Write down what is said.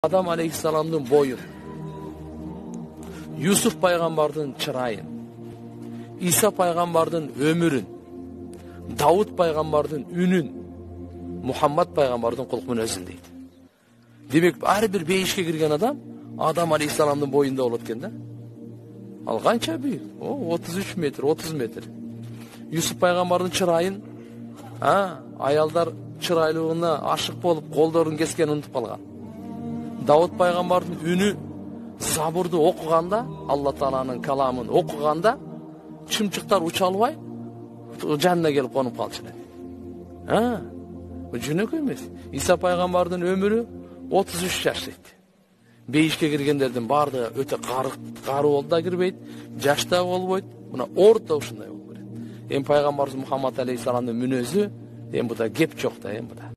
Адам алейхиссаламдын боюн, Юсуф пайгамбардын чырайын, Иса пайгамбардын өмүрүн, Дауд пайгамбардын үнүн, Мухаммад пайгамбардын кулк мүнөзүн дейт. Демек, ар бир бейишке кирген Адам алейхиссаламдын боюнда болот экен да. Ал канча бийик? 33 метр, 30 метр. Юсуф пайгамбардын чырайын, аялдар чырайлыгына ашык болуп, колдорун кескенин унутуп калган. Дауд пайгамбардын үнү, Забурду окуганда, Алла Тааланын каламын окуганда, чымчыктар уча албай, жанына келип конуп калчу эле. Бул жөнөкөй эмес. Иса пайгамбардын өмүрү 33 жаш дейт. Бейишке киргендердин баардыгы өтө каруу болду да кирбейт, жаш да болбойт. Мына орто ушундай болуп берет. Пайгамбарыбыз Мухаммад алейхиссаламдын мүнөзү, буда кеп жок да, буда.